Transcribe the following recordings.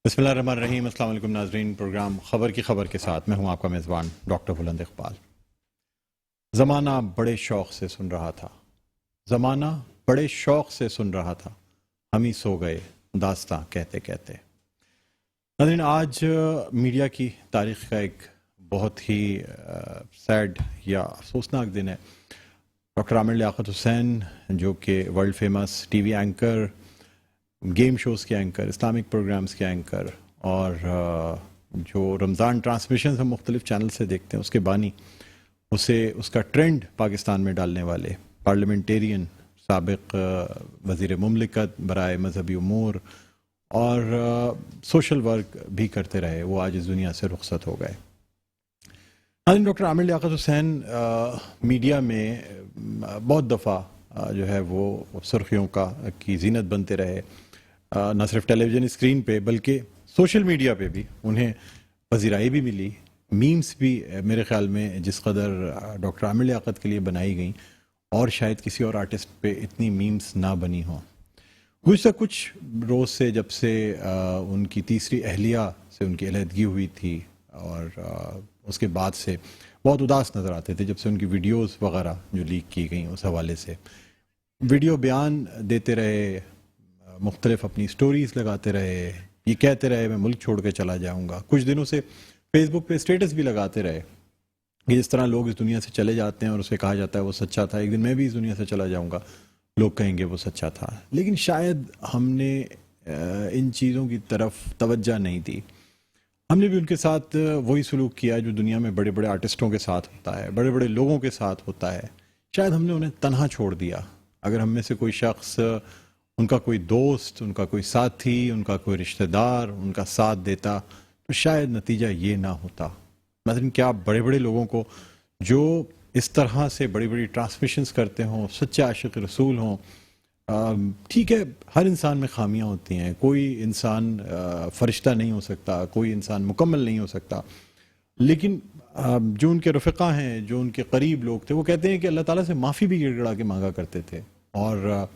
बिस्मिल्लाहिर्रहमानिर्रहीम। अस्सलाम वालेकुम नाज़रीन। प्रोग्राम खबर की खबर के साथ मैं हूं आपका मेज़बान डॉक्टर बुलंद इकबाल। ज़माना बड़े शौक़ से सुन रहा था, ज़माना बड़े शौक़ से सुन रहा था, हम ही सो गए दास्तां कहते कहते। नाज़रीन, आज मीडिया की तारीख़ का एक बहुत ही सैड या अफसोसनाक दिन है। डॉक्टर आमिर लियाकत हुसैन, जो कि world famous TV anchor, game shows के एंकर, इस्लामिक प्रोग्राम्स के एंकर और जो रमज़ान ट्रांसमिशन हम मुख्तलिफ चैनल से देखते हैं उसके बानी, उसे उसका ट्रेंड पाकिस्तान में डालने वाले पार्लियामेंटेरियन, साबिक़ वज़ीर मुमलिकत बराए मजहबी उमूर और सोशल वर्क भी करते रहे, वो आज इस दुनिया से रुखसत हो गए। डॉक्टर आमिर लियाकत हुसैन मीडिया में बहुत दफ़ा जो है वो सुर्खियों की जीनत बनते रहे, न सिर्फ टेलीविज़न स्क्रीन पे बल्कि सोशल मीडिया पे भी उन्हें पज़ीराई भी मिली। मीम्स भी मेरे ख़्याल में जिस कदर डॉक्टर आमिर लियाकत के लिए बनाई गई और शायद किसी और आर्टिस्ट पे इतनी मीम्स ना बनी हों। गुज़श्ता कुछ रोज़ से जब से उनकी तीसरी अहलिया से उनकी अलहदगी हुई थी और उसके बाद से बहुत उदास नज़र आते थे, जब से उनकी वीडियोस वगैरह जो लीक की गई उस हवाले से वीडियो बयान देते रहे, मुख्तलिफ अपनी स्टोरीज़ लगाते रहे, ये कहते रहे मैं मुल्क छोड़ के चला जाऊँगा। कुछ दिनों से फेसबुक पे स्टेटस भी लगाते रहे कि जिस तरह लोग इस दुनिया से चले जाते हैं और उसे कहा जाता है वो सच्चा था, एक दिन मैं भी इस दुनिया से चला जाऊँगा, लोग कहेंगे वो सच्चा था। लेकिन शायद हमने इन चीज़ों की तरफ तवज्जो नहीं दी। हमने भी उनके साथ वही सलूक किया जो दुनिया में बड़े बड़े आर्टिस्टों के साथ होता है, बड़े बड़े लोगों के साथ होता है। शायद हमने उन्हें तन्हा छोड़ दिया। अगर हम में से कोई शख्स, उनका कोई दोस्त, उनका कोई साथी, उनका कोई रिश्तेदार उनका साथ देता तो शायद नतीजा ये ना होता। मतलब क्या बड़े बड़े लोगों को जो इस तरह से बड़ी बड़ी ट्रांसमिशंस करते हों, सच्चे आशिक रसूल हों, ठीक है हर इंसान में खामियां होती हैं, कोई इंसान फरिश्ता नहीं हो सकता, कोई इंसान मुकम्मल नहीं हो सकता, लेकिन जो उनके रफ़िक़ा हैं, जो उनके करीब लोग थे, वो कहते हैं कि अल्लाह ताला से माफ़ी भी गिड़गिड़ा के मांगा करते थे और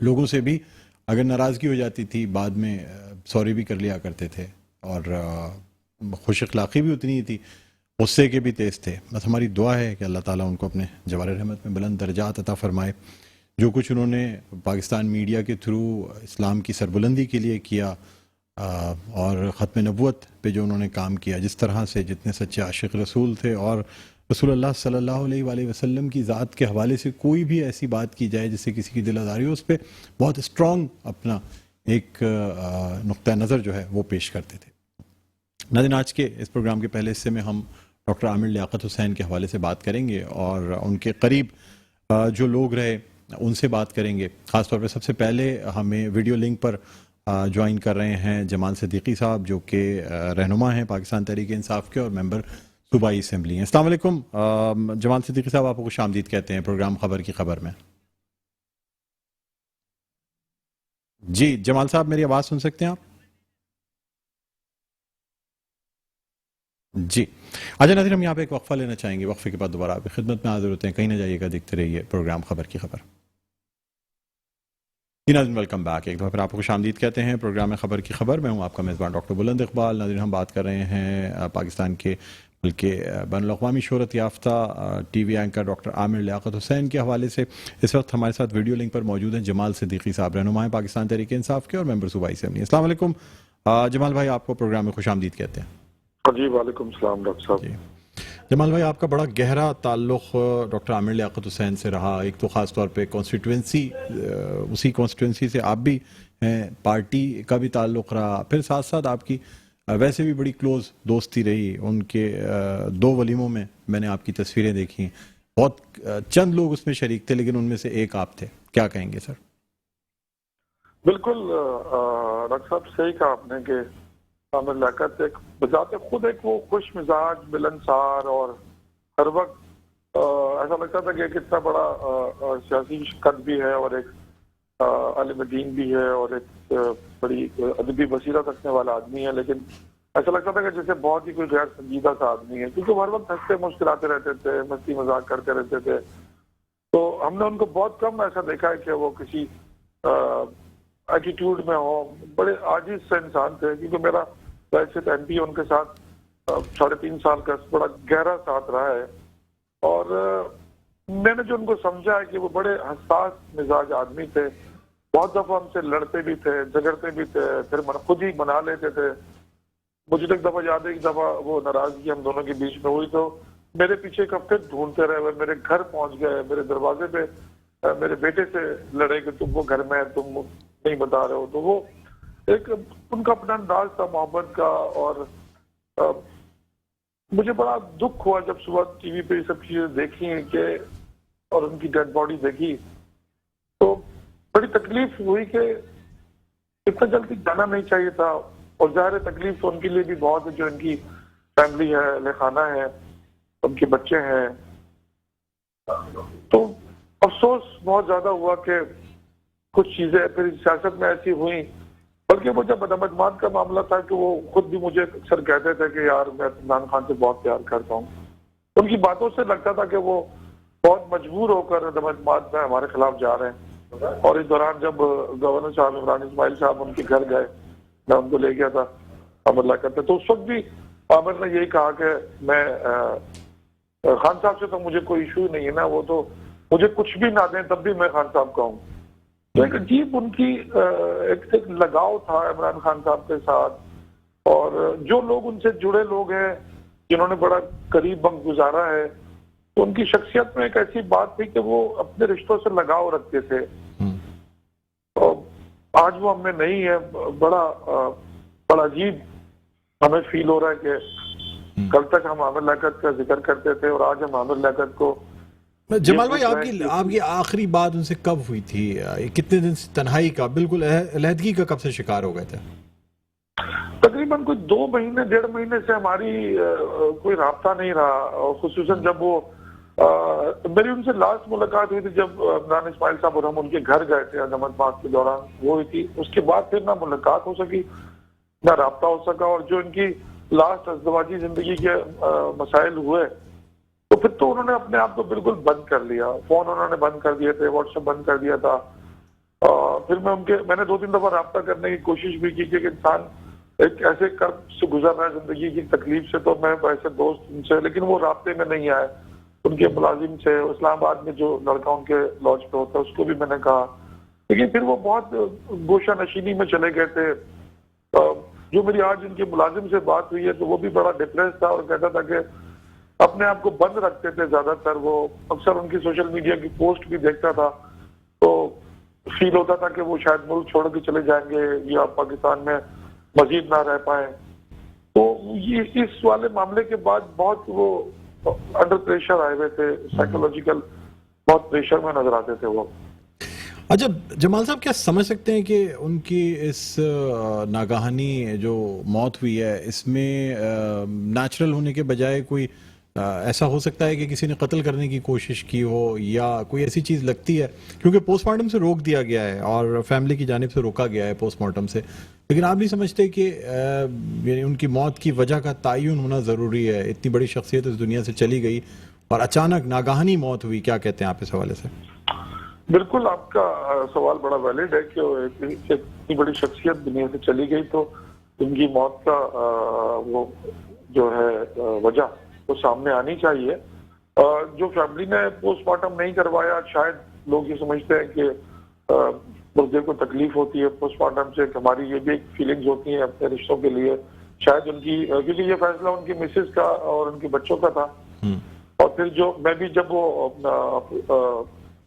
लोगों से भी अगर नाराज़गी हो जाती थी बाद में सॉरी भी कर लिया करते थे और खुश अखलाक़ी भी उतनी ही थी, गुस्से के भी तेज़ थे। बस हमारी दुआ है कि अल्लाह ताला उनको अपने जवार रहमत में बुलंद दर्जात अता फ़रमाए। जो कुछ उन्होंने पाकिस्तान मीडिया के थ्रू इस्लाम की सरबुलंदी के लिए किया और ख़त्म नबूवत पे जो उन्होंने काम किया, जिस तरह से जितने सच्चे आशिक रसूल थे और रसूलुल्लाह सल्लल्लाहु अलैहि वसल्लम की ज़ात के हवाले से कोई भी ऐसी बात की जाए जिससे किसी की दिल आज़ारी हो, उस पर बहुत स्ट्रॉन्ग अपना एक नुक्ता नज़र जो है वो पेश करते थे। नाज़रीन, आज के इस प्रोग्राम के पहले हिस्से में हम डॉक्टर आमिर लियाकत हुसैन के हवाले से बात करेंगे और उनके करीब जो लोग रहे उनसे बात करेंगे। ख़ास तौर पे सबसे पहले हमें वीडियो लिंक पर ज्वाइन कर रहे हैं जमाल सिद्दीकी साहब, जो कि रहनुमा हैं पाकिस्तान तहरीक इंसाफ के और मेंबर सूबाई असम्बली हैं। अस्सलाम वालेकुम जमाल सिद्दीकी साहब, आपको खुश आमदीद कहते हैं प्रोग्राम खबर की खबर में। जी जमाल साहब, मेरी आवाज़ सुन सकते हैं आप? जी अच्छा नाज़रीन, हम यहाँ पे एक वक्फ़ा लेना चाहेंगे, वक्फ़े के बाद दोबारा आपकी खिदमत में हाजिर होते हैं। कहीं ना जाइएगा, देखते रहिए प्रोग्राम खबर की खबर। नाज़रीन, वेलकम बैक। एक दफ़ा फिर आपको खुश आमदीद कहते हैं प्रोग्राम में खबर की खबर। मैं हूँ आपका मेज़बान डॉक्टर बुलंद इकबाल। नाज़रीन, हम बात कर रहे हैं पाकिस्तान के बल्कि बैनुल-अक़वामी शोहरत याफ्ता TV anchor doctor Aamir Liaquat Hussain के हवाले से। इस वक्त हमारे साथ वीडियो लिंक पर मौजूद हैं जमाल सिद्दीकी साहब, रहनुमा हैं पाकिस्तान तहरीक इंसाफ के और मेंबर सूबाई असेंबली। अस्सलाम वालेकुम जमाल भाई, आपको प्रोग्राम में खुश आमदीद कहते हैं। जी वालेकुम सलाम डॉक्टर साहब। जमाल भाई, आपका बड़ा गहरा ताल्लुक़ डॉक्टर आमिर लियाकत हुसैन से रहा। एक तो ख़ास तौर पे कॉन्स्टिट्यूंसी, उसी कॉन्स्टिट्यूंसी से आप भी हैं, पार्टी का भी ताल्लुक़ रहा, फिर साथ साथ आपकी वैसे भी बड़ी क्लोज़ दोस्ती रही। उनके 2 वलीमों में मैंने आपकी तस्वीरें देखी, बहुत चंद लोग उसमें शरीक थे लेकिन उनमें से एक आप थे। क्या कहेंगे सर? बिल्कुल डॉक्टर साहब, सही कहा आपने कि आमिर लियाकत एक बजाते खुद एक वो खुश मिजाज, मिलनसार और हर वक्त ऐसा लगता था कि कितना बड़ा सियासी शख्स भी है और एक आलिम दीन भी है और एक बड़ी अदबी बसीरत रखने वाला आदमी है। लेकिन ऐसा लगता था कि जैसे बहुत ही कोई गैर संजीदा सा आदमी है, क्योंकि हर वक्त हंसते मुस्कुराते रहते थे, मस्ती मजाक करते रहते थे। तो हमने उनको बहुत कम ऐसा देखा है कि वो किसी एटीट्यूड में हो, बड़े आजिज से इंसान थे, क्योंकि मेरा वैसे तो एमपी उनके साथ 3.5 साल का बड़ा गहरा साथ रहा है। और मैंने जो उनको समझा है कि वो बड़े हसास मिजाज आदमी थे, बहुत दफा हमसे लड़ते भी थे, झगड़ते भी थे, फिर खुद ही मना लेते थे। मुझे तो एक दफा याद है, एक दफा वो नाराजगी हम दोनों के बीच में हुई तो मेरे पीछे एक हफ्ते ढूंढते रहे, वो मेरे घर पहुंच गए, मेरे दरवाजे पे मेरे बेटे से लड़े कि तुम वो घर में है, तुम नहीं बता रहे हो। तो वो एक उनका अपना अंदाज था मोहब्बत का। और मुझे बड़ा दुख हुआ जब सुबह टीवी पे ये सब चीजें देखी कि और उनकी डेड बॉडी देखी, तो बड़ी तकलीफ हुई कि इतना जल्दी जाना नहीं चाहिए था। और ज़ाहिर तकलीफ तो उनके लिए भी बहुत है, जो इनकी फैमिली है, लेखाना है, उनके बच्चे हैं। तो अफसोस बहुत ज्यादा हुआ कि कुछ चीजें फिर सियासत में ऐसी हुई। बल्कि वो जब अदमजमात का मामला था कि वो खुद भी मुझे अक्सर कहते थे कि यार मैं इमरान खान से बहुत प्यार करता हूँ। उनकी बातों से लगता था कि वो बहुत मजबूर होकर अदमजमात में हमारे खिलाफ जा रहे हैं। और इस दौरान जब गवर्नर साहब इमरान इस्माइल साहब उनके घर गए, मैं उनको ले गया था आमिर लियाकत, तो उस वक्त भी आमिर ने यही कहा कि मैं खान साहब से तो मुझे कोई इशू नहीं है ना, वो तो मुझे कुछ भी ना दें तब भी मैं खान साहब का हूँ। तो एक अजीब उनकी एक लगाव था इमरान खान साहब के साथ। और जो लोग उनसे जुड़े लोग हैं, जिन्होंने बड़ा करीब वक्त गुजारा है, तो उनकी शख्सियत में एक ऐसी बात थी कि वो अपने रिश्तों से लगाव रखते थे। तो आज वो हमें नहीं है। बड़ा अजीब हमें फील हो रहा है कि कल तक हम आमिर लियाकत का जिक्र करते थे और आज हम आमिर लियाकत को। जमाल भाई, आपकी आखिरी बात उनसे कब हुई थी? कितने दिन से तन्हाई का, बिल्कुल अलहदगी का कब से शिकार हो गए थे? तकरीबन कोई 2 महीने 1.5 महीने से हमारी कोई राब्ता नहीं रहा। और खुसूसन जब वो मेरी उनसे लास्ट मुलाकात हुई थी जब इमरान इस्माइल साहब और हम उनके घर गए थे अदमजमात के दौरान, वो हुई थी। उसके बाद फिर ना मुलाकात हो सकी, ना राब्ता हो सका। और जो इनकी लास्ट अज़दवाजी जिंदगी के मसाइल हुए, तो फिर तो उन्होंने अपने आप को बिल्कुल बंद कर लिया। फोन उन्होंने बंद कर दिए थे, व्हाट्सएप बंद कर दिया था। फिर मैंने 2-3 दफा राब्ता करने की कोशिश भी की कि इंसान एक ऐसे कर्ब से गुजर रहा है जिंदगी की तकलीफ से, तो मैं ऐसे दोस्त उनसे, लेकिन वो राब्ते में नहीं आए। उनके मुलाजिम से इस्लामाबाद में जो लड़का उनके लॉज पे होता है उसको भी मैंने कहा, लेकिन फिर वो बहुत गोशा नशीनी में चले गए थे। जो मेरी आज उनके मुलाजिम से बात हुई है तो वो भी बड़ा डिप्रेस था और कहता था कि अपने आप को बंद रखते थे ज्यादातर। वो अक्सर उनकी सोशल मीडिया की पोस्ट भी देखता था तो फील होता था कि वो शायद मुल्क छोड़ के चले जाएंगे या पाकिस्तान में मजीद ना रह पाए। तो ये इस वाले मामले के बाद बहुत वो अंडर प्रेशर आए हुए थे, साइकोलॉजिकल बहुत प्रेशर में नजर आते थे वो। अच्छा जमाल साहब, क्या समझ सकते हैं कि उनकी इस नागाहानी जो मौत हुई है इसमें नेचुरल होने के बजाय कोई ऐसा हो सकता है कि किसी ने कत्ल करने की कोशिश की हो, या कोई ऐसी चीज़ लगती है? क्योंकि पोस्टमार्टम से रोक दिया गया है और फैमिली की जानिब से रोका गया है पोस्टमार्टम से, लेकिन आप नहीं समझते कि यानी उनकी मौत की वजह का तयन होना ज़रूरी है? इतनी बड़ी शख्सियत इस दुनिया से चली गई और अचानक नागाहानी मौत हुई, क्या कहते हैं आप इस हवाले से? बिल्कुल, आपका सवाल बड़ा वैलिड है कि इतनी बड़ी शख्सियत दुनिया से चली गई तो उनकी मौत का वो जो है वजह वो सामने आनी चाहिए। जो फैमिली ने पोस्टमार्टम नहीं करवाया, शायद लोग ये समझते हैं कि मुर्दे को तकलीफ होती है पोस्टमार्टम से, हमारी ये भी एक फीलिंग्स होती हैं अपने रिश्तों के लिए। शायद उनकी, क्योंकि ये फैसला उनकी मिसेज का और उनके बच्चों का था। और फिर जो मैं भी जब वो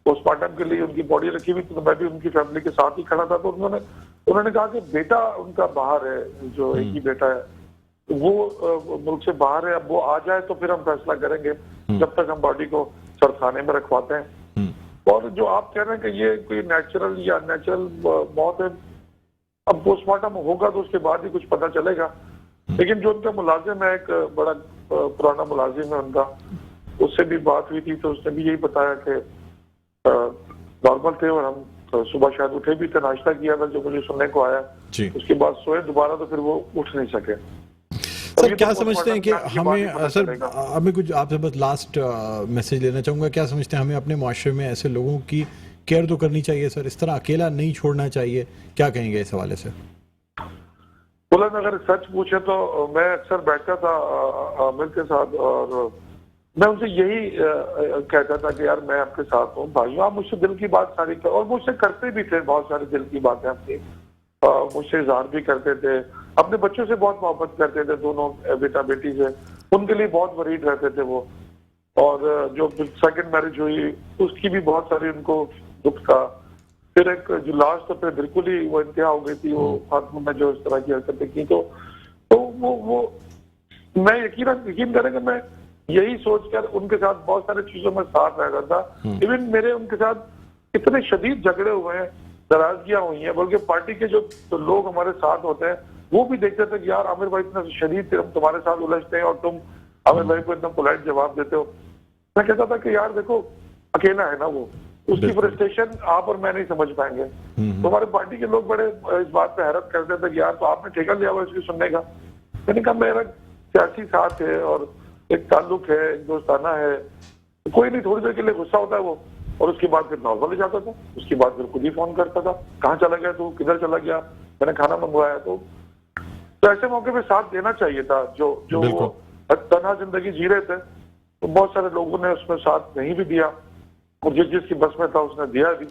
पोस्टमार्टम के लिए उनकी बॉडी रखी हुई तो मैं भी उनकी फैमिली के साथ ही खड़ा था। तो उन्होंने कहा कि बेटा उनका बाहर है, जो एक ही बेटा है वो मुल्क से बाहर है, अब वो आ जाए तो फिर हम फैसला करेंगे, जब तक हम बॉडी को सरखाने में रखवाते हैं। और जो आप कह रहे हैं कि ये कोई नेचुरल या अननेचुरल मौत है, अब पोस्टमार्टम होगा तो उसके बाद ही कुछ पता चलेगा। लेकिन जो उनका मुलाजिम है, एक बड़ा पुराना मुलाजिम है उनका, उससे भी बात हुई थी तो उसने भी यही बताया कि नॉर्मल थे और हम सुबह शायद उठे भी थे, नाश्ता किया था जो मुझे सुनने को आया। उसके बाद सोए दोबारा तो फिर वो उठ नहीं सके। सर क्या समझते हैं कि हमें, सर हमें कुछ आपसे बस लास्ट मैसेज लेना चाहूँगा, क्या समझते हैं हमें अपने माशरे में ऐसे लोगों की کیئر تو کرنی چاہیے سر, اس طرح اکیلا نہیں چھوڑنا چاہیے, کیا کہیں گے اس حوالے سے؟ بلند اگر سچ پوچھے تو میں اکثر بیٹھتا تھا عامر کے ساتھ اور میں ان سے یہی کہتا تھا کہ یار میں آپ کے ساتھ ہوں بھائیو, آپ مجھ سے دل کی بات ساری اور مجھ سے کرتے بھی تھے بہت سارے دل کی باتیں اپنی, مجھ سے اظہار بھی کرتے تھے, اپنے بچوں سے بہت محبت کرتے تھے, دونوں بیٹا بیٹی سے, ان کے لیے بہت ورید رہتے تھے وہ. اور جو سیکنڈ میرج ہوئی اس کی بھی بہت ساری ان کو دکھ تھا. پھر ایک جو لاسٹ پہ بالکل ہی وہ انتہا ہو گئی تھی, وہ خاتمہ میں جو اس طرح کی حرکتیں کی, تو وہ میں یقین کریں کہ میں یہی سوچ کر ان کے ساتھ بہت سارے چیزوں میں ساتھ رہتا تھا. ایون میرے ان کے ساتھ اتنے شدید جھگڑے ہوئے ہیں, ناراضگیاں ہوئی ہیں, بلکہ پارٹی کے جو لوگ ہمارے ساتھ ہوتے ہیں وہ بھی دیکھتے تھے کہ یار عامر بھائی اتنا شدید تھے, ہم تمہارے ساتھ الجھتے ہیں اور تم عامر بھائی کو اتنا پولائٹ جواب دیتے ہو. میں کہتا تھا کہ یار دیکھو اکیلا ہے نا وہ, اس کی فرسٹریشن آپ اور میں نہیں سمجھ پائیں گے. تو ہمارے پارٹی کے لوگ بڑے اس بات پہ حیرت کرتے تھے کہ یار تو آپ نے ٹھیکہ لیا ہوا اس کی سننے کا. میں نے کہا میرا سیاسی ساتھ ہے اور ایک تعلق ہے, ایک دوستانہ ہے, کوئی نہیں, تھوڑی دیر کے لیے غصہ ہوتا ہے وہ, اور اس کے بعد پھر نارمل جاتا تھا. اس کے بعد پھر خود ہی فون کرتا تھا, کہاں چلا گیا تو, کدھر چلا گیا, میں نے کھانا منگوایا. تو ایسے موقع پہ ساتھ دینا چاہیے تھا. جو وہ تنہا زندگی جی رہے تھے تو بہت سارے لوگوں نے اس میں ساتھ نہیں بھی دیا, اور جس کی بس میں تھا اس نے دیا بھی,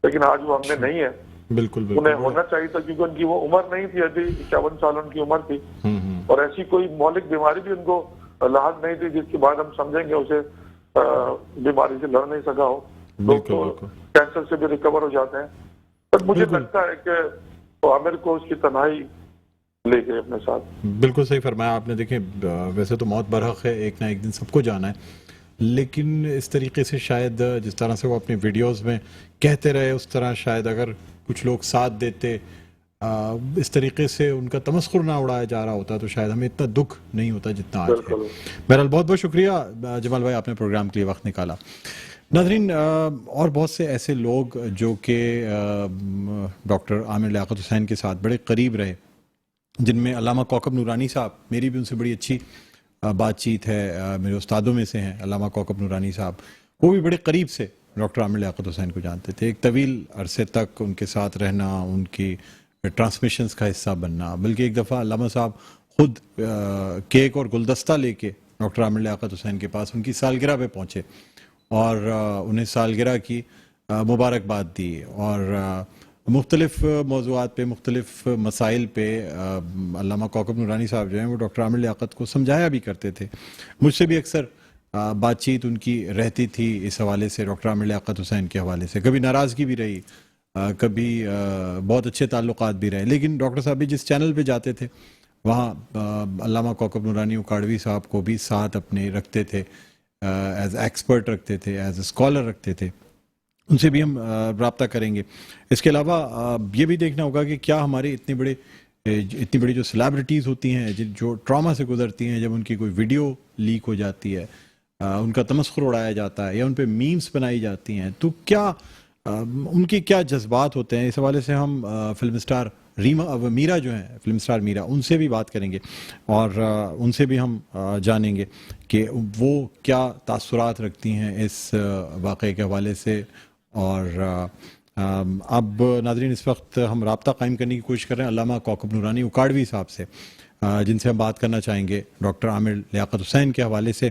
لیکن آج وہ ہم نے نہیں ہے. بالکل انہیں ہونا چاہیے تھا کیونکہ ان کی وہ عمر نہیں تھی, ابھی 51 سال ان کی عمر تھی, اور ایسی کوئی مولک بیماری بھی ان کو لاحق نہیں تھی جس کے بعد ہم سمجھیں گے اسے بیماری سے لڑ نہیں سکا ہو. لوگ تو کینسر سے بھی ریکور ہو جاتے ہیں. پر مجھے لگتا ہے کہ عامر کو اس کی تنہائی لے گئے اپنے ساتھ. بالکل صحیح فرمایا آپ نے. دیکھیں ویسے تو موت برحق ہے, ایک نہ ایک دن سب کو جانا ہے, لیکن اس طریقے سے شاید جس طرح سے وہ اپنی ویڈیوز میں کہتے رہے اس طرح شاید اگر کچھ لوگ ساتھ دیتے, اس طریقے سے ان کا تمسخر نہ اڑایا جا رہا ہوتا تو شاید ہمیں اتنا دکھ نہیں ہوتا جتنا آج ہے. بہرحال بہت بہت شکریہ جمال بھائی, آپ نے پروگرام کے لیے وقت نکالا. ناظرین, اور بہت سے ایسے لوگ جو کہ ڈاکٹر عامر لیاقت حسین کے ساتھ بڑے قریب رہے, جن میں علامہ کوکب نورانی صاحب, میری بھی ان سے بڑی اچھی بات چیت ہے, میرے استادوں میں سے ہیں علامہ کوکب نورانی صاحب, وہ بھی بڑے قریب سے ڈاکٹر عامر لیاقت حسین کو جانتے تھے. ایک طویل عرصے تک ان کے ساتھ رہنا, ان کی ٹرانسمیشنز کا حصہ بننا, بلکہ ایک دفعہ علامہ صاحب خود کیک اور گلدستہ لے کے ڈاکٹر عامر لیاقت حسین کے پاس ان کی سالگرہ پہ پہنچے اور انہیں سالگرہ کی مبارکباد دی, اور مختلف موضوعات پہ, مختلف مسائل پہ علامہ کوکب نورانی صاحب جو ہیں وہ ڈاکٹر عامر لیاقت کو سمجھایا بھی کرتے تھے. مجھ سے بھی اکثر بات چیت ان کی رہتی تھی اس حوالے سے, ڈاکٹر عامر لیاقت حسین کے حوالے سے. کبھی ناراضگی بھی رہی, کبھی بہت اچھے تعلقات بھی رہے, لیکن ڈاکٹر صاحب بھی جس چینل پہ جاتے تھے وہاں علامہ کوکب نورانی اکاڑوی صاحب کو بھی ساتھ اپنے رکھتے تھے, ایز ایکسپرٹ رکھتے تھے, ایز اے اسکالر رکھتے تھے. ان سے بھی ہم رابطہ کریں گے. اس کے علاوہ یہ بھی دیکھنا ہوگا کہ کیا ہمارے اتنی بڑی جو سیلیبریٹیز ہوتی ہیں جو ٹراما سے گزرتی ہیں, جب ان کی کوئی ویڈیو لیک ہو جاتی ہے, ان کا تمسخر اڑایا جاتا ہے یا ان پہ میمز بنائی جاتی ہیں, تو کیا ان کے کیا جذبات ہوتے ہیں. اس حوالے سے ہم فلم اسٹار میرا جو ہیں, فلم اسٹار میرا, ان سے بھی بات کریں گے اور ان سے بھی ہم جانیں گے کہ وہ کیا تاثرات رکھتی ہیں اس واقعے کے حوالے سے. اور اب ناظرین اس وقت ہم رابطہ قائم کرنے کی کوشش کر رہے ہیں علامہ کوکب نورانی اکاڑوی صاحب سے, جن سے ہم بات کرنا چاہیں گے ڈاکٹر عامر لیاقت حسین کے حوالے سے.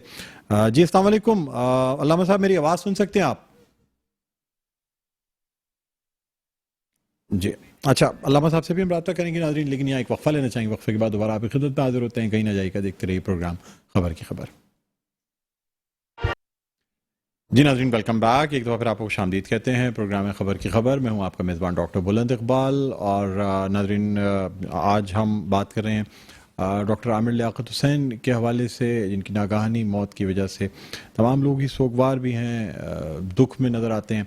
جی السلام علیکم علامہ صاحب, میری آواز سن سکتے ہیں آپ؟ جی اچھا, علامہ صاحب سے بھی ہم رابطہ کریں گے ناظرین, لیکن یہاں ایک وقفہ لینا چاہیں گے. وقفے کے بعد دوبارہ آپ کی خدمت میں حاضر ہوتے ہیں. کہیں نہ جائے گا, دیکھتے رہیے پروگرام خبر کی خبر. جی ناظرین, ویلکم بیک. ایک دفعہ پھر آپ کو خوش آمدید کہتے ہیں پروگرام خبر کی خبر. میں ہوں آپ کا میزبان ڈاکٹر بلند اقبال. اور ناظرین, آج ہم بات کر رہے ہیں ڈاکٹر عامر لیاقت حسین کے حوالے سے, جن کی ناگہانی موت کی وجہ سے تمام لوگ ہی سوگوار بھی ہیں, دکھ میں نظر آتے ہیں.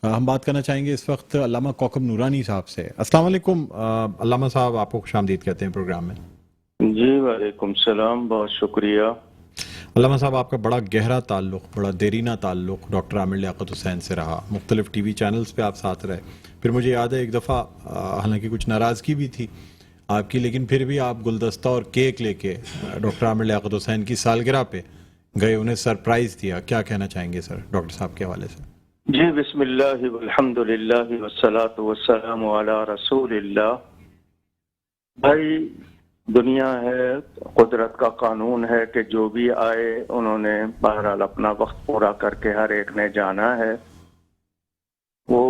ہم بات کرنا چاہیں گے اس وقت علامہ کوکب نورانی صاحب سے. السلام علیکم علامہ صاحب, آپ کو خوش آمدید کہتے ہیں پروگرام میں. جی وعلیکم السلام, بہت شکریہ. علامہ صاحب, آپ کا بڑا گہرا تعلق, بڑا دیرینہ تعلق ڈاکٹر عامر لیاقت حسین سے رہا. مختلف ٹی وی چینلز پہ آپ ساتھ رہے. پھر مجھے یاد ہے ایک دفعہ, حالانکہ کچھ ناراضگی بھی تھی آپ کی, لیکن پھر بھی آپ گلدستہ اور کیک لے کے ڈاکٹر عامر لیاقت حسین کی سالگرہ پہ گئے, انہیں سرپرائز دیا. کیا کہنا چاہیں گے سر ڈاکٹر صاحب کے حوالے سے؟ جی بسم اللہ والحمد للہ والصلاۃ والسلام علی رسول اللہ. بھائی دنیا ہے، قدرت کا قانون ہے کہ جو بھی آئے انہوں نے بہرحال اپنا وقت پورا کر کے ہر ایک نے جانا ہے. وہ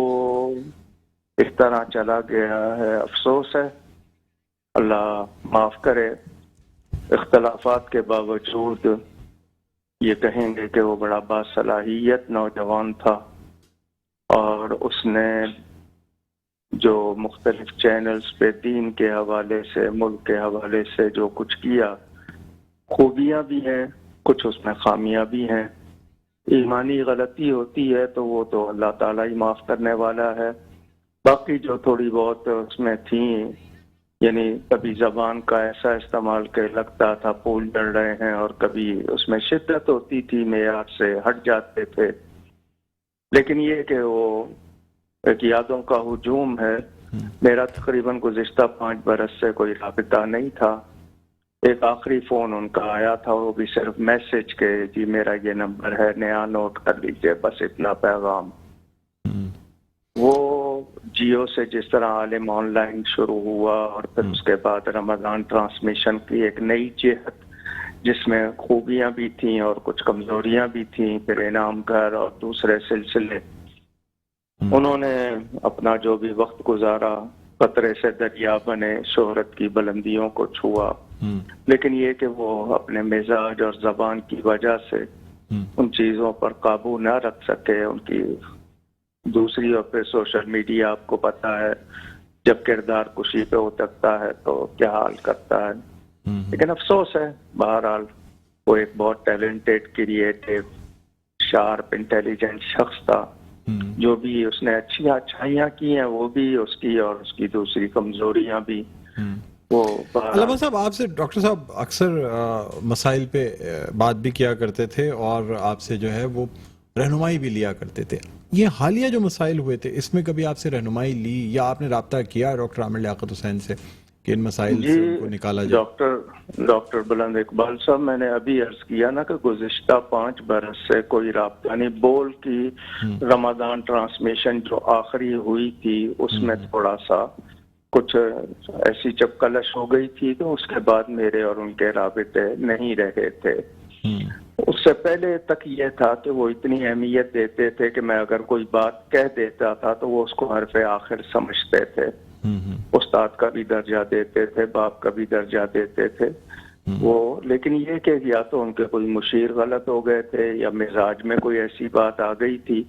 اس طرح چلا گیا ہے، افسوس ہے، اللہ معاف کرے. اختلافات کے باوجود یہ کہیں گے کہ وہ بڑا باصلاحیت نوجوان تھا، اور اس نے جو مختلف چینلز پہ دین کے حوالے سے، ملک کے حوالے سے جو کچھ کیا، خوبیاں بھی ہیں، کچھ اس میں خامیاں بھی ہیں. ایمانی غلطی ہوتی ہے تو وہ تو اللہ تعالیٰ ہی معاف کرنے والا ہے. باقی جو تھوڑی بہت اس میں تھیں، یعنی کبھی زبان کا ایسا استعمال کہ لگتا تھا پھول جڑ رہے ہیں، اور کبھی اس میں شدت ہوتی تھی، معیار سے ہٹ جاتے تھے. لیکن یہ کہ وہ ایک یادوں کا ہجوم ہے. میرا تقریباً گزشتہ 5 برس سے کوئی رابطہ نہیں تھا. ایک آخری فون ان کا آیا تھا، وہ بھی صرف میسج کے جی میرا یہ نمبر ہے، نیا نوٹ کر لیجئے، بس اتنا پیغام. وہ جیو سے جس طرح عالم آن لائن شروع ہوا، اور پھر اس کے بعد رمضان ٹرانسمیشن کی ایک نئی جہت جس میں خوبیاں بھی تھیں اور کچھ کمزوریاں بھی تھیں، پھر انعام گھر اور دوسرے سلسلے، انہوں نے اپنا جو بھی وقت گزارا، قطرے سے دریا بنے، شہرت کی بلندیوں کو چھوا. لیکن یہ کہ وہ اپنے مزاج اور زبان کی وجہ سے ان چیزوں پر قابو نہ رکھ سکے. ان کی دوسری اور پھر سوشل میڈیا آپ کو پتا ہے جب کردار کشی پہ اترتا ہے تو کیا حال کرتا ہے. لیکن افسوس ہے، بہرحال وہ ایک بہت ٹیلنٹڈ، کریٹو، شارپ، انٹیلیجنٹ شخص تھا. جو بھی اس نے اچھی اچھائیاں کی ہیں وہ بھی اس کی، اور اس کی دوسری کمزوریاں بھی. وہ علامہ صاحب، آپ سے ڈاکٹر صاحب اکثر مسائل پہ بات بھی کیا کرتے تھے، اور آپ سے جو ہے وہ رہنمائی بھی لیا کرتے تھے. یہ حالیہ جو مسائل ہوئے تھے، اس میں کبھی آپ سے رہنمائی لی یا آپ نے رابطہ کیا ڈاکٹر عامر لیاقت حسین سے کہ ان مسائل سے ان کو نکالا جائے؟ ڈاکٹر بلند اقبال صاحب، میں نے ابھی عرض کیا نا کہ گزشتہ 5 برس سے کوئی رابطہ نہیں. بول کی رمضان ٹرانسمیشن جو آخری ہوئی تھی اس میں تھوڑا سا کچھ ایسی چپکلش ہو گئی تھی، تو اس کے بعد میرے اور ان کے رابطے نہیں رہے تھے. اس سے پہلے تک یہ تھا کہ وہ اتنی اہمیت دیتے تھے کہ میں اگر کوئی بات کہہ دیتا تھا تو وہ اس کو حرف آخر سمجھتے تھے. استاد کا بھی درجہ دیتے تھے، باپ کا بھی درجہ دیتے تھے وہ. لیکن یہ کہ یا تو ان کے کوئی مشیر غلط ہو گئے تھے یا مزاج میں کوئی ایسی بات آ گئی تھی.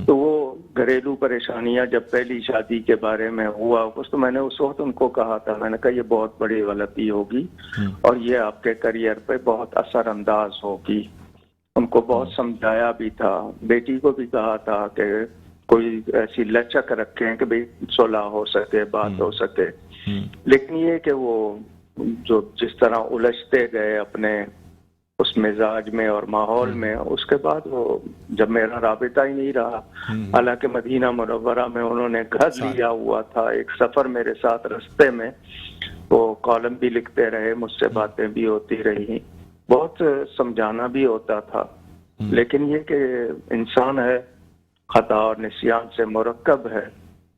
تو وہ گھریلو پریشانیاں جب پہلی شادی کے بارے میں ہوا کچھ، تو میں نے اس وقت ان کو کہا تھا، میں نے کہا یہ بہت بڑی غلطی ہوگی اور یہ آپ کے کریئر پہ بہت اثر انداز ہوگی. ان کو بہت سمجھایا بھی تھا. بیٹی کو بھی کہا تھا کہ کوئی ایسی لچک رکھیں کہ بھئی صلح ہو سکے، بات ہو سکے. لیکن یہ کہ وہ جو جس طرح الجھتے گئے اپنے اس مزاج میں اور ماحول میں، اس کے بعد وہ جب میرا رابطہ ہی نہیں رہا. حالانکہ مدینہ منورہ میں انہوں نے گھر لیا ہوا تھا، ایک سفر میرے ساتھ رستے میں وہ کالم بھی لکھتے رہے، مجھ سے باتیں بھی ہوتی رہی، بہت سمجھانا بھی ہوتا تھا. لیکن یہ کہ انسان ہے، خطا اور نسیان سے مرکب ہے.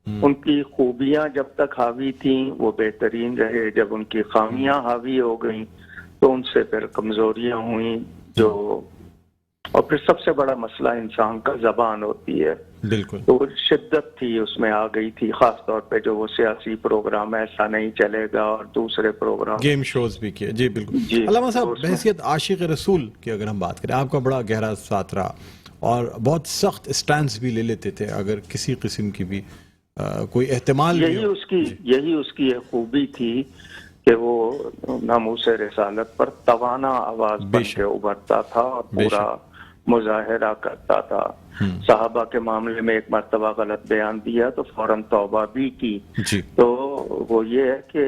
ان کی خوبیاں جب تک حاوی تھیں وہ بہترین رہے، جب ان کی خامیاں حاوی ہو گئیں تو ان سے پھر کمزوریاں ہوئیں جو، اور پھر سب سے بڑا مسئلہ انسان کا زبان ہوتی ہے. بالکل. تو شدت تھی اس میں آ گئی تھی، خاص طور پہ جو وہ سیاسی پروگرام ایسا نہیں چلے گا اور دوسرے پروگرام، گیم شوز بھی کیے. جی بالکل. علامہ صاحب، بحیثیت عاشق رسول کی اگر ہم بات کریں، آپ کا بڑا گہرا ساتھ رہا اور بہت سخت اسٹینڈز بھی لے لیتے تھے اگر کسی قسم کی بھی کوئی احتمال. یہی اس کی ایک خوبی تھی کہ وہ ناموس رسالت پر توانا آواز بن کے ابھرتا تھا اور پورا مظاہرہ کرتا تھا. صحابہ کے معاملے میں ایک مرتبہ غلط بیان دیا تو فوراً توبہ بھی کی. تو وہ یہ ہے کہ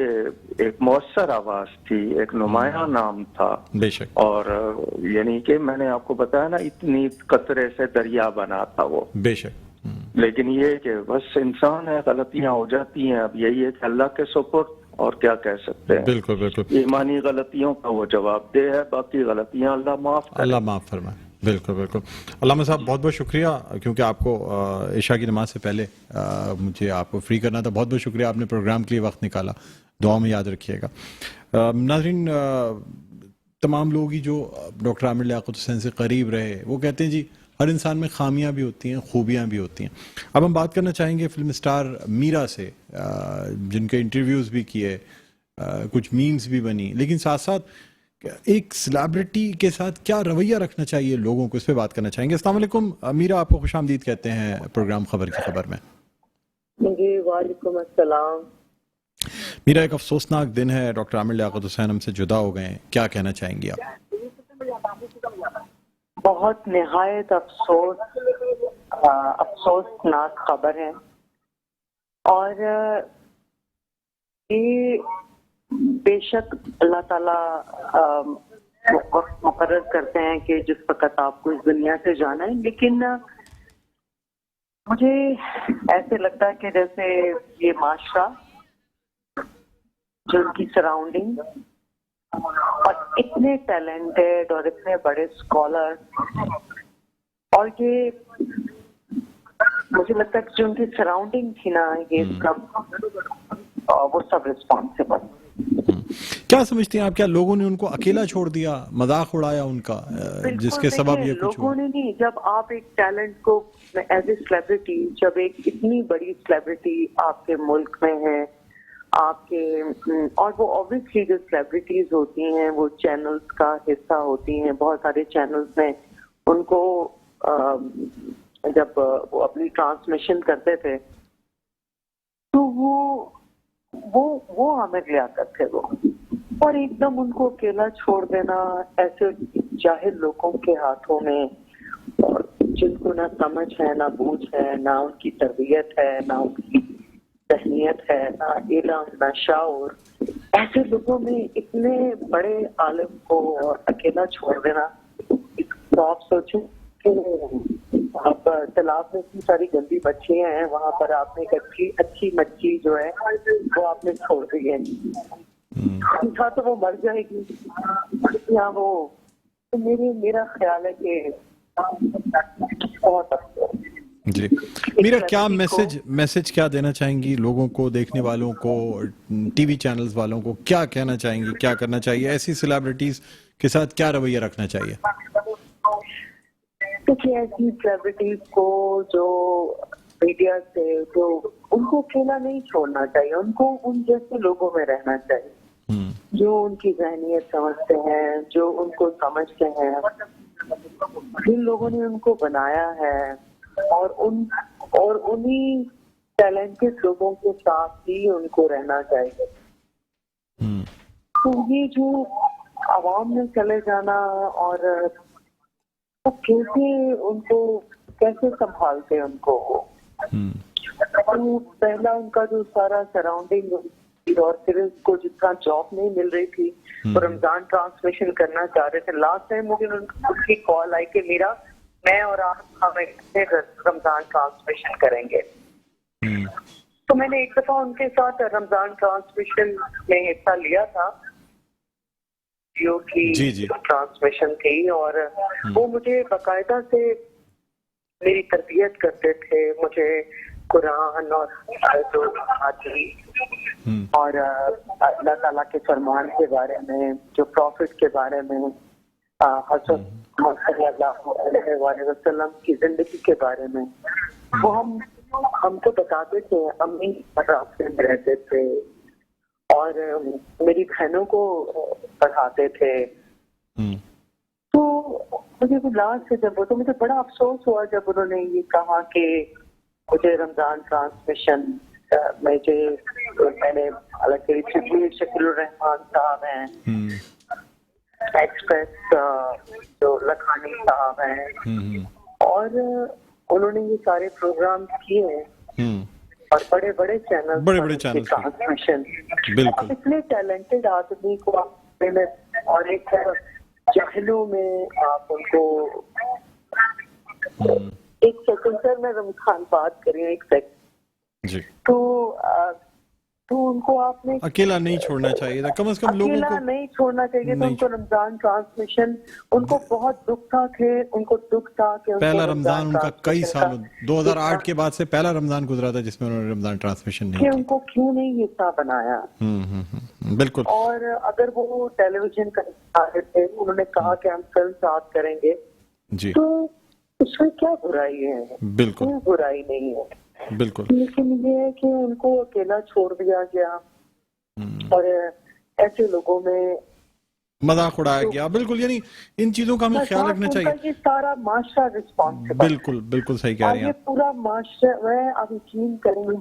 ایک مؤثر آواز تھی، ایک نمایاں نام تھا. بے شک. اور یعنی کہ میں نے آپ کو بتایا نا، اتنی قطرے سے دریا بنا تھا وہ. بے شک. لیکن یہ کہ بس انسان ہے، غلطیاں ہو جاتی ہیں. اب یہی ہے کہ اللہ کے سپرد، اور کیا کہہ سکتے ہیں. بالکل بالکل. ایمانی غلطیوں کا وہ جواب دہ ہے، باقی غلطیاں اللہ معاف کرے. اللہ معاف فرمائے. बिल्कुल बिल्कुल। अल्लामा साहब बहुत बहुत शुक्रिया, क्योंकि आपको इशा की नमाज से पहले मुझे आपको फ्री करना था। बहुत बहुत शुक्रिया, आपने प्रोग्राम के लिए वक्त निकाला। दुआ में याद रखिएगा। नाज़रीन, तमाम लोग ही जो डॉक्टर आमिर लियाकत हुसैन से करीब रहे वो कहते हैं जी हर इंसान में खामियां भी होती हैं, खूबियां भी होती हैं। अब हम बात करना चाहेंगे फिल्म स्टार मीरा से, जिनके इंटरव्यूज़ भी किए, कुछ मीम्स भी बनी, लेकिन साथ साथ एक सेलिब्रिटी के साथ क्या रवैया रखना चाहिए लोगों को, इस पर बात करना चाहेंगे। अस्सलाम वालेकुम मीरा, आपको खुशामदीद कहते हैं प्रोग्राम खबर की खबर में। जी वालेकुम अस्सलाम। मीरा, एक अफसोसनाक दिन है, डॉक्टर आमिर लियाकत हुसैन हमसे जुदा हो गए हैं, क्या कहना चाहेंगी आप? बहुत निहायत अफसोसनाक खबर है, और ये बेशक अल्लाह ताला वक्त मुकर्रर करते हैं कि जिस वक्त आपको इस दुनिया से जाना है, लेकिन मुझे ऐसे लगता है कि जैसे ये माशरा, जो उनकी सराउंडिंग और इतने टैलेंटेड और इतने बड़े स्कॉलर, और ये मुझे लगता है कि जो उनकी सराउंडिंग थी ना, ये सब वो सब रिस्पॉन्सिबल। क्या समझती हैं आप, क्या लोगों ने उनको अकेला छोड़ दिया, मजाक उड़ाया उनका, जिसके सबब ये कुछ लोगों ने नहीं। जब आप एक टैलेंट को एज ए सेलिब्रिटी, जब एक इतनी बड़ी सेलिब्रिटी आपके मुल्क में है, आपके, और वो ऑब्वियसली जो सेलिब्रिटीज होती हैं वो चैनल्स का हिस्सा होती हैं, बहुत सारे चैनल्स में उनको जब वो अपनी ट्रांसमिशन करते थे तो वो आमिर लियाकत थे वो, और एकदम उनको अकेला छोड़ देना ऐसे जाहिल लोगों के हाथों में, और जिनको ना समझ है, ना बूझ है, ना उनकी तरबियत है, ना उनकी तहनीयत है, ना इल्म, ना शाऊर, ऐसे लोगों में इतने बड़े आलिम को अकेला छोड़ देना। तो आप सोचो कि आप तालाब में इतनी सारी गंदी मच्छलियां हैं, वहां पर आपने एक अच्छी मच्छली जो है वो आपने छोड़ दी है, था तो वो मर जाएगी या वो, तो मेरा ख्याल है कि बहुत जी। मीरा, क्या मैसेज क्या देना चाहेंगी लोगों को, देखने वालों को, टीवी चैनल्स वालों को, क्या कहना चाहेंगी, क्या करना चाहिए, ऐसी सेलिब्रिटीज के साथ क्या रवैया रखना चाहिए? देखिए, ऐसी सेलिब्रिटीज को जो मीडिया से, जो उनको अकेला नहीं छोड़ना चाहिए, उनको उन जैसे लोगों में रहना चाहिए जो उनकी जहनियत समझते हैं, जो उनको समझते हैं, जिन लोगों ने उनको बनाया है, और उन्हीं टैलेंटेड लोगों के साथ ही उनको रहना चाहिए। तो ये जो आवाम में चले जाना, और तो कैसे संभालते उनको, तो पहला उनका जो सारा सराउंडिंग, और फिर उसको जितना जॉब नहीं मिल रही थी तो रमजान ट्रांसमिशन करना चाह रहे थे। लास्ट टाइम मुझे उनकी कॉल आई कि मीरा, मैं और आप हम रमजान ट्रांसमिशन करेंगे। तो मैंने एक दफा उनके साथ रमजान ट्रांसमिशन में हिस्सा लिया था, जियो की ट्रांसमिशन थी, और वो मुझे बाकायदा से मेरी तरबियत करते थे, मुझे कुरान और जो और अल्लाह ताला के फरमान के बारे में, जो प्रॉफिट के बारे में, हज़रत सल्लल्लाहु अलैहि वसल्लम की जिंदगी के बारे में वो हमको बताते थे। अम्मी रास्ते में रहते थे और मेरी बहनों को पढ़ाते थे। तो मुझे लास्ट से जब, तो मुझे बड़ा अफसोस हुआ जब उन्होंने ये कहा कि मुझे रमजान ट्रांसमिशन मैंने, हालांकि शकील रहमान साहब हैं, एक्सप्रेस जो लखानी साहब हैं, और उन्होंने ये सारे प्रोग्राम किए हैं, और बड़े बड़े चैनल ट्रांसमिशन। बिल्कुल, इतने टैलेंटेड आदमी को आप में, और एक जाहिलों में आप उनको, एक सेकंड सर, मैं रमजान बात कर रही हूँ, एक सेकंड। तो तो उनको आपने अकेला नहीं छोड़ना चाहिए था, कम से कम लोगों अकेला को नहीं छोड़ना चाहिए था। नहीं उनको रमजान ट्रांसमिशन, उनको बहुत दुख था कि उनको दुख था कि उनको पहला रमजान उनका कई ट्रांसमिशन सालों का 2008 के बाद से पहला रमजान गुजरा था जिसमें उन्होंने रमजान ट्रांसमिशन नहीं कि की। उनको क्यों नहीं हिस्सा बनाया। बिल्कुल और अगर वो टेलीविजन का हिस्सा थे, उन्होंने कहा कि हम फिल्म साथ करेंगे, जी, तो उसमें क्या बुराई है? बिल्कुल कोई बुराई नहीं है। बिल्कुल। लेकिन ये है कि उनको अकेला छोड़ दिया गया और ऐसे लोगों में मजाक उड़ाया गया। बिल्कुल, यानी इन चीजों का हमें ख्याल रखना चाहिए। ये सारा माशरा रिस्पॉन्सिबल, बिल्कुल बिल्कुल सही कह और रही हैं ये आप। पूरा माशरा, मैं अब यकीन करेंगे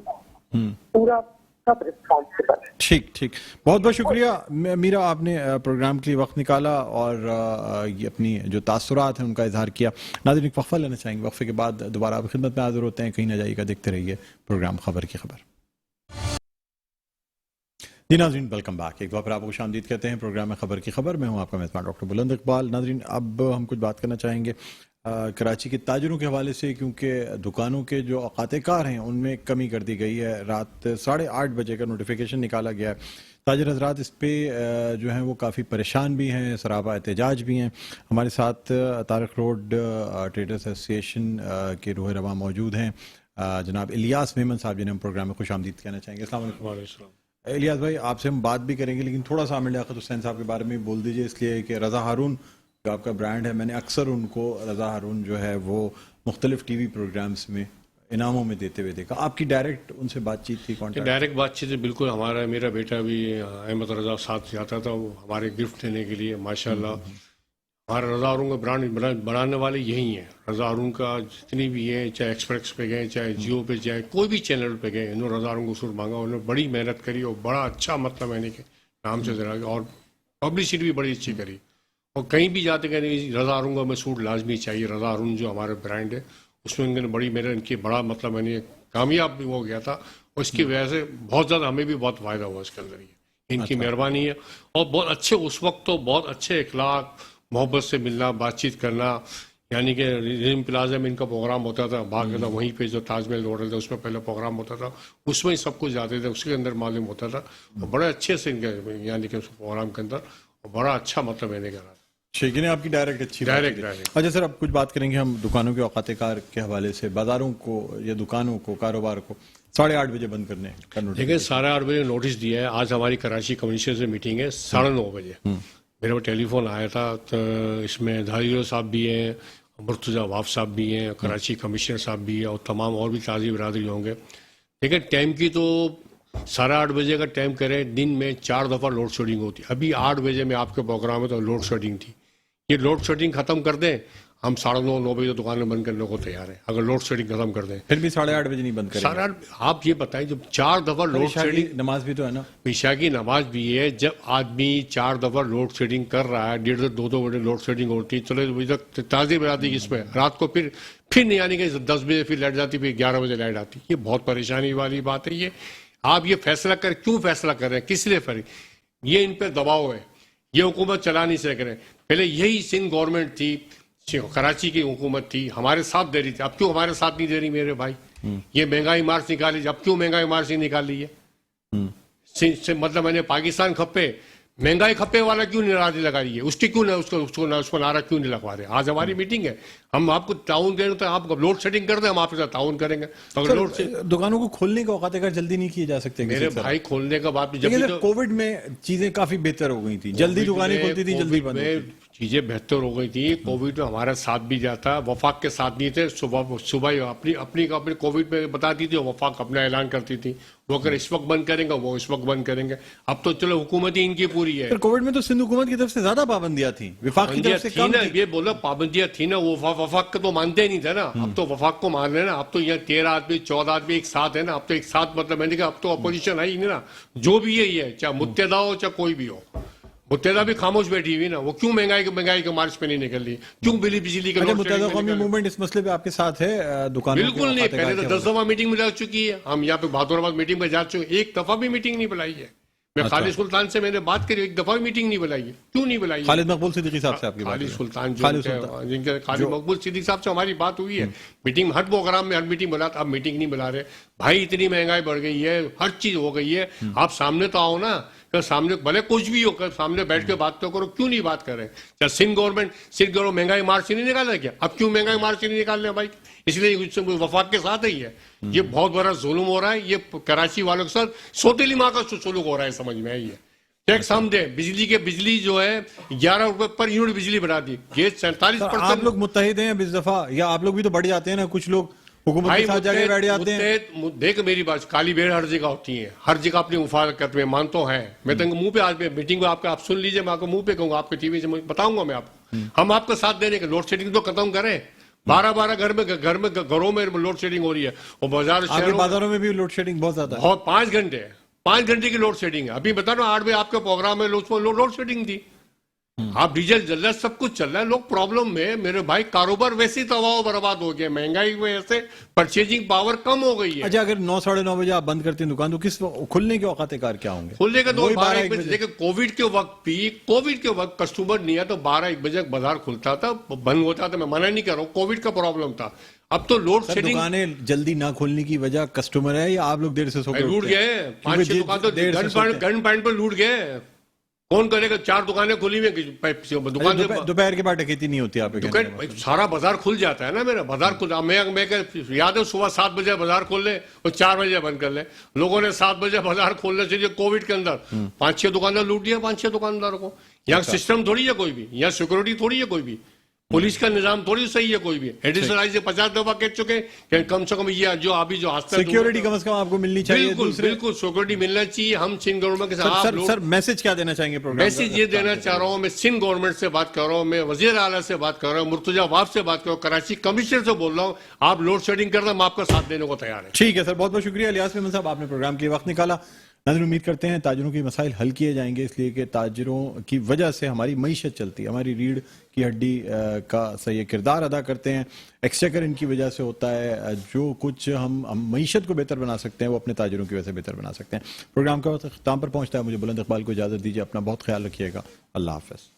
पूरा सब रिस्पॉन्सिबल है। ठीक ठीक, बहुत बहुत शुक्रिया मीरा, आपने प्रोग्राम के लिए वक्त निकाला और ये अपनी जो तासुरात हैं उनका इजहार किया। नाज़रीन, एक वक्फा लेना चाहेंगे, वक्फे के बाद दोबारा आपकी खिदमत में हाजिर होते हैं। कहीं ना जाइएगा, देखते रहिए प्रोग्राम खबर की खबर। जी नाज़रीन, वेलकम बैक। एक बार फिर आपको खुशामदीद कहते हैं प्रोग्राम में खबर की खबर। मैं हूं आपका मेज़बान डॉक्टर बुलंद इकबाल। नाज़रीन, अब हम कुछ बात करना चाहेंगे कराची के ताजरों के हवाले से, क्योंकि दुकानों के जो औकात कार हैं उनमें कमी कर दी गई है। रात 8:30 बजे का नोटिफिकेशन निकाला गया है। ताजर हजरात इस पे जो हैं वो काफ़ी परेशान भी हैं, सराबा एहतजाज भी हैं। हमारे साथ तारक रोड ट्रेडर्स एसोसिएशन के रूह रवा मौजूद हैं, जनाब इलियास मेमन साहब, जिन्हें हम प्रोग्राम में खुशामदीद कहना चाहेंगे। अस्सलाम वालेकुम। इलियास भाई, आपसे हम बात भी करेंगे, लेकिन थोड़ा सा आमिर लियाकत हुसैन साहब के बारे में बोल दीजिए, इसलिए कि रज़ा हारून जो आपका ब्रांड है, मैंने अक्सर उनको, रज़ा हारून जो है वो मुख्तलिफ टीवी प्रोग्राम्स में इनामों में देते हुए देखा। आपकी डायरेक्ट उनसे बातचीत थी? कॉन्टैक्ट डायरेक्ट बातचीत है, बिल्कुल। मेरा बेटा भी अहमद रज़ा साथ जाता था वो हमारे गिफ्ट देने के लिए। माशाल्लाह हमारा रज़ा हारून का ब्रांड बढ़ाने वाले यही हैं। रज़ा हारून का जितनी भी है, चाहे एक्सप्रेस पे गए, चाहे जियो पे, चाहे कोई भी चैनल पे गए, इन्होंने रज़ा हारून को सूट मांगा। उन्होंने बड़ी मेहनत करी और बड़ा अच्छा, मतलब मैंने के नाम से जरा, और पब्लिसिटी भी बड़ी अच्छी करी। और कहीं भी जाते कहते रज़ा हारून का हमें सूट लाजमी चाहिए। रज़ा हारून जो हमारे ब्रांड है उसमें इन्होंने बड़ी मेहनत की, बड़ा, मतलब मैंने कामयाब भी हो गया था। और इसकी वजह से बहुत ज़्यादा हमें भी बहुत फ़ायदा हुआ इसके अंदर। ये इनकी मेहरबानी है। और बहुत अच्छे, उस वक्त तो बहुत अच्छे इखलाक, मोहब्बत से मिलना, बातचीत करना। यानी कि रिम प्लाजा में इनका प्रोग्राम होता था, बाकायदा वहीं पे जो ताजमहल होटल था उसमें पहले प्रोग्राम होता था, उसमें ही सब कुछ जाते थे, उसके अंदर मालूम होता था। और बड़े अच्छे से इनके, यानी कि उस प्रोग्राम के अंदर बड़ा अच्छा, मतलब मैंने कहा ठीक है। आपकी डायरेक्ट अच्छी डायरेक्ट। अच्छा सर, अब कुछ बात करेंगे हम दुकानों के औकात कार के हवाले से। बाजारों को या दुकानों को, कारोबार को 8:30 बजे बंद करने का नोटिस। देखिए, 8:30 बजे नोटिस दिया है। आज हमारी कराची कमिश्नर से मीटिंग है 9:30 बजे। मेरे को टेलीफोन आया था, तो इसमें धारीरो साहब भी हैं, मुर्तजा वाफ साहब भी हैं, कराची कमिश्नर साहब भी है, और तमाम और भी ताजी बरादरी होंगे। देखिए, टाइम की तो 8:30 बजे का टाइम करें, दिन में 4 दफ़ा लोड शेडिंग होती है। अभी 8 बजे में आपके प्रोग्राम में तो लोड शेडिंग थी। ये लोड शेडिंग खत्म कर दें, हम 9:30 बजे दुकानें बंद करने को तैयार हैं, अगर लोड शेडिंग खत्म कर दें। फिर भी 8:30 बजे नहीं बंद करेंगे? 8:30। आप ये बताएं, जब 4 दफ़ा लोड शेडिंग, नमाज भी तो है ना, ईशा की नमाज भी है, जब आदमी 4 दफ़ा लोड शेडिंग कर रहा है, 1.5 से 2 बजे लोड शेडिंग होती है, चलो अभी तक ताज़ी बराती इसमें, रात को फिर नहीं, यानी कि 10 बजे फिर लाइट जाती, फिर 11 बजे लाइट आती। ये बहुत परेशानी वाली बात है। ये आप ये फैसला कर, क्यों फैसला कर रहे हैं, किस लिए फर्क? ये इन पर दबाव है, ये हुकूमत चला नहीं सक रहे। पहले यही सिंध गवर्नमेंट थी, कराची की हुकूमत थी, हमारे साथ दे रही थी। अब क्यों हमारे साथ नहीं दे रही मेरे भाई? ये महंगाई मार्च निकाली, अब क्यों महंगाई मार्च नहीं निकाल ली है? मतलब मैंने पाकिस्तान खप्पे, महंगाई खप्पे वाला क्यों नाराजी लगा रही है? उसकी क्यों ना, उसको नारा क्यों नहीं लगवा रहे? आज हमारी मीटिंग है, हम आपको ताउन करें, तो आप लोड शेडिंग कर दें, हम आपके साथ ताउन करेंगे। अगर लोड से दुकानों को खोलने का औकात कार जल्दी नहीं किए जा सकते मेरे भाई, खोलने का बात, जब कोविड में चीजें काफी बेहतर हो गई थी, जल्दी दुकानें खुलती थी, जल्दी बंद होती थी। चीजें बेहतर हो गई थी। कोविड में हमारा साथ भी जाता, वफाक के साथ नहीं थे। सुबह अपनी कोविड में बताती थी, वफाक अपना ऐलान करती थी। वो अगर इस वक्त बंद करेंगे, वो इस वक्त बंद करेंगे। अब तो चलो हुकूमत ही इनकी पूरी है। कोविड में तो सिंध हुकूमत की तरफ से ज्यादा पाबंदियां थी, वफाक की तरफ से कम थी। ये बोलो पाबंदियां थी ना, वो वफाक को तो मानते नहीं थे ना। अब तो वफाक को मान रहे ना। अब तो यहाँ 13 आदमी 14 आदमी एक साथ है ना। अब तो एक साथ, मतलब मैंने कहा, अब तो अपोजिशन है ही नहीं ना। जो भी यही है, चाहे मुत्तहदा हो चाहे कोई भी हो। मुत्तहदा भी खामोश बैठी हुई ना, वो क्यों महंगाई के मार्च पे नहीं निकल रही? क्यों बिजली का मुत्तहदा कौमी मूवमेंट इस मसले पे आपके साथ है? दुकानों बिल्कुल नहीं। पहले तो 10 दफा मीटिंग में जा चुकी है। हम यहाँ पे बहादुराबाद मीटिंग में जा चुके, एक दफा भी मीटिंग नहीं बुलाई है। میں خالد سلطان سے میں نے بات کری، ایک دفعہ میٹنگ نہیں بلائی ہے. کیوں نہیں بلائی؟ خالد مقبول صدیقی صاحب سے آپ کی بات خالد ہے؟ سلطان خالد خالد مقبول صدیقی صاحب سے ہماری بات ہوئی ہے میٹنگ میں، ہر پروگرام میں ہر میٹنگ بلاتا. اب میٹنگ نہیں بلا رہے بھائی، اتنی مہنگائی بڑھ گئی ہے، ہر چیز ہو گئی ہے، آپ سامنے تو آؤ نا، سامنے بھلے کچھ بھی ہو کر سامنے بیٹھ کے بات تو کرو. کیوں نہیں بات کر رہے؟ جب سندھ گورنمنٹ مہنگائی مارچ نہیں نکالا کیا؟ اب کیوں مہنگائی مارچ نہیں نکال رہے بھائی؟ اس لیے وفاق کے ساتھ ہی ہے. یہ بہت بڑا ظلم ہو رہا ہے، یہ کراچی والوں کے ساتھ سوتیلی ماں کا سلوک ہو رہا ہے. سمجھ میں آئی ہے؟ ٹیکس ہم دیں، بجلی جو ہے 11 روپے پر یونٹ بجلی بڑھا دی، یہ 47%. آپ لوگ متحد ہیں اس دفعہ، یا آپ لوگ بھی تو بڑھ جاتے ہیں نا؟ کچھ لوگ حکومت کے ساتھ جا کے بیٹھ جاتے ہیں. دیکھ میری بات، کالی بھیڑ ہر جگہ ہوتی ہے، ہر جگہ اپنی مفاد کرتے ہیں، مان تو ہے. میں تو منہ پہ آج میٹنگ میں آپ سن لیجیے، میں آپ کو منہ پہ کہوں گا، آپ کے ٹی وی سے بتاؤں گا میں آپ کو. ہم آپ کو ساتھ دینے کے لوڈ شیڈنگ تو ختم کریں. 12 گھروں میں لوڈ شیڈنگ ہو رہی ہے، اور بازاروں میں بھی لوڈ شیڈنگ بہت زیادہ ہے. بہت 5 گھنٹے کی لوڈ شیڈنگ ہے. ابھی بتا رہا ہوں 8 بجے آپ کا پروگرام ہے، لوڈ شیڈنگ تھی. آپ ڈیزل چل رہا ہے، سب کچھ چل رہا ہے، لوگ پرابلم میں. میرے بھائی کاروبار ویسے ہی تباہ و برباد ہو گیا، مہنگائی کی وجہ سے پرچیزنگ پاور کم ہو گئی ہے. اچھا، اگر 9 ساڑھے 9 بجے آپ بند کرتے ہیں دکان، تو کس کھلنے کے اوقات کار کیا ہوں گے؟ کھلنے کے 12-1 بجے. دیکھیں کووڈ کے وقت کسٹمر نہیں ہے تو 12-1 بجے بازار کھلتا تھا، بند ہوتا تھا. میں منع نہیں کر رہا ہوں، کووڈ کا پرابلم تھا. اب تو لوڈ شیڈنگ. دکانیں جلدی نہ کھولنے کی وجہ کسٹمر ہے یا آپ لوگ دیر سے سو کے لوٹ گئے؟ 5-6 دکان تو گن پوائنٹ پہ لوٹ گئے. کون کرے گا؟ 4 دکانیں کھلی ہوئی، دکان دوپہر کے بعد ڈکیتی نہیں ہوتی. آپ سارا بازار کھل جاتا ہے نا. میرا بازار کھل، میں یاد ہے صبح 7 بجے بازار کھول لیں اور 4 بجے بند کر لیں. لوگوں نے 7 بجے بازار کھولنے سے کووڈ کے اندر 5-6 دکاندار لوٹ دیا. 5-6 دکانداروں کو. یہاں سسٹم تھوڑی ہے کوئی بھی، یہاں سیکورٹی تھوڑی ہے کوئی بھی، پولیس کا نظام تھوڑی صحیح ہے کوئی بھی. ایڈیشنل آئی سے 50 دفعہ کہہ چکے کہ کم سے کم یہ جو ابھی جو سیکورٹی کم از کم آپ کو ملنی چاہیے. بالکل سیکورٹی ملنا چاہیے. ہم سندھ گورنمنٹ کے ساتھ. سر میسج کیا دینا چاہیں گے پروگرام؟ میسج یہ دینا چاہ رہا ہوں، میں سندھ گورنمنٹ سے بات کر رہا ہوں، میں وزیر اعلیٰ سے بات کر رہا ہوں، مرتضی واب سے بات کر رہا ہوں، کراچی کمشنر سے بول رہا ہوں. آپ لوڈ شیڈنگ کر رہے ہیں، ہم آپ کا ساتھ دینے کو تیار ہیں. ٹھیک ہے سر، بہت بہت شکریہ الیاس میمن صاحب، آپ نے پروگرام کے لیے وقت نکالا. ناظرین، امید کرتے ہیں تاجروں کے مسائل حل کیے جائیں گے، اس لیے کہ تاجروں کی وجہ سے ہماری معیشت چلتی ہے. ہماری ریڑھ کی ہڈی کا صحیح کردار ادا کرتے ہیں. ایکسچیکر ان کی وجہ سے ہوتا ہے. جو کچھ ہم معیشت کو بہتر بنا سکتے ہیں وہ اپنے تاجروں کی وجہ سے بہتر بنا سکتے ہیں. پروگرام کا وقت اختتام پر پہنچتا ہے. مجھے بلند اقبال کو اجازت دیجیے. اپنا بہت خیال رکھیے گا. اللہ حافظ.